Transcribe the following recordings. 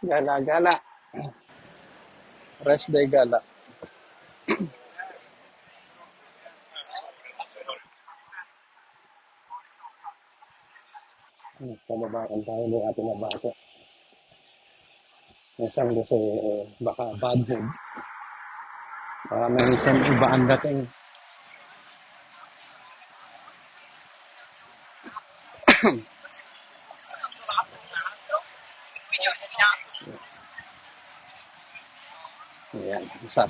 Gala, gala. Rest day gala. Pababaan tayo ng ating nabasa. Minsan kasi baka bad mood. Baka may isang iba ang dating. Ayan. Isa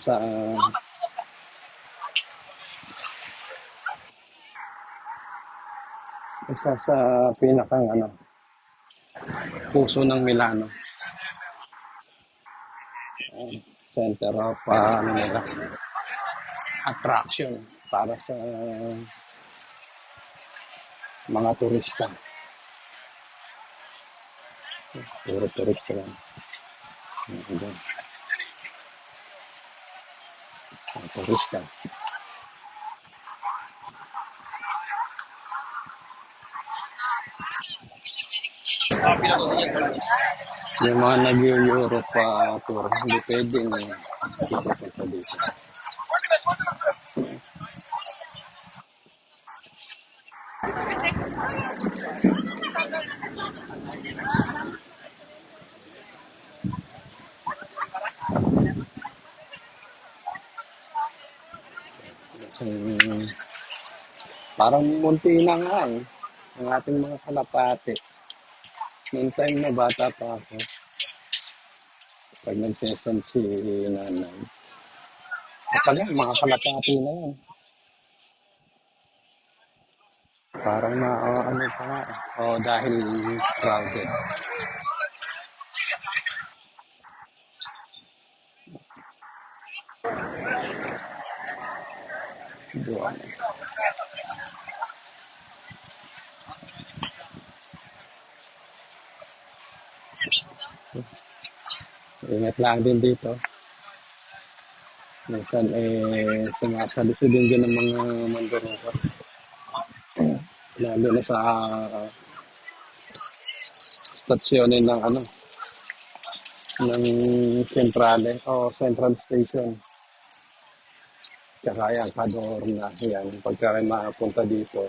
sa pinakang puso ng Milano. Center of attraction para sa mga turista. Puro turista lang. Ayan. Mga turista. Yung mga nag-Europe tour, hindi pwedeng pupunta dito. Kasi parang munti na nga ang ating mga kalapate. Noong time na bata pa ako, pag nagsesend si nanay, kapag mga kalapati na yan, parang na ano pa nga. Dahil crowded. Doon. Ingat lang din dito. Minsan sumasaliso din dyan ng mga mandurukot. Lalo na sa statsyonin ng ng Centrale o Central Station. Tsaka yan, Cadorna. Yan, pagka kayo makapunta dito,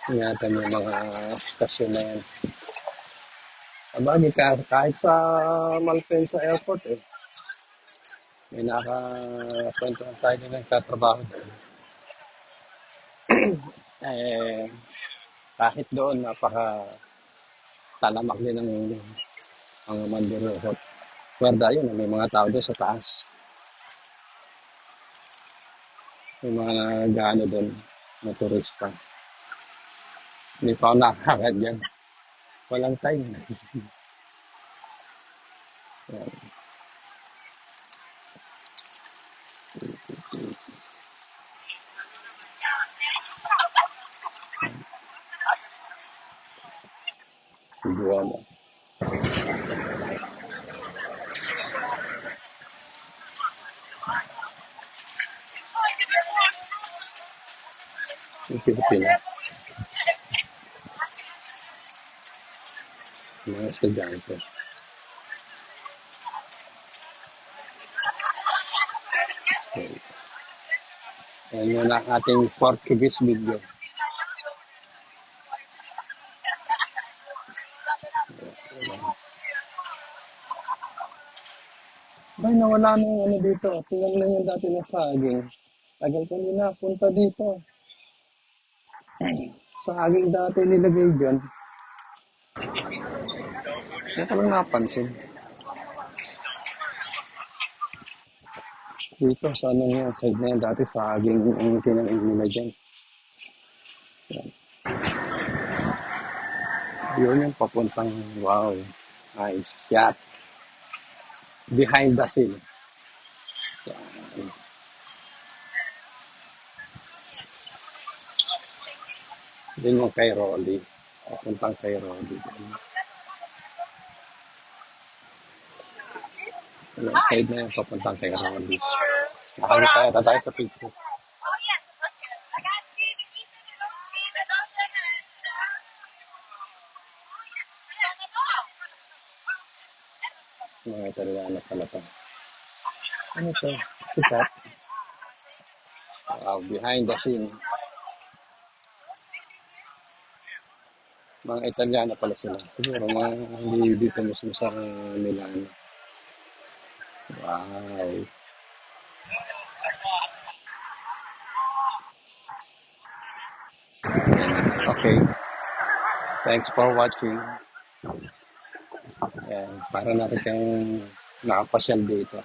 ingatan yung mga stasyon na yan. Abagi ka, kahit sa Malpensa Airport may nakakwento tayo na nagtatrabaho doon. Eh, kahit doon, talamak din ng mga mandurukot. Kwerda yun, may mga tao doon sa taas. May mga gaano doon na turista. Hindi pa ako nakakakad dyan. Walang time. Buwan mo. Yung Pilipinas, mga estudyante. Ayan yun ang ating Portuguese video. Ay, nawala na yung dito. Tingnan na yung dati na saging. Tagal ko nila punta dito. Saging dati nilagay dyan. Hindi ko lang napansin. Dito, sa yung side na yan, dati saging ang tinanim nila dyan. Yun yung papuntang, wow, nice yacht. Behind the scene. Yun yung kay Rolly. Papuntang kay Rolly. Yung side na yung papuntang kay Rolly. Nakakita yata tayo sa picture. Italiano pala to. Ano to? Sikat. Wow, behind the scene. Mga Italiano pala sila. Siguro mga hindi dito mismo sa Milano. Wow. Okay. Thanks for watching. Ayan, para natin kang nakapasyal dito.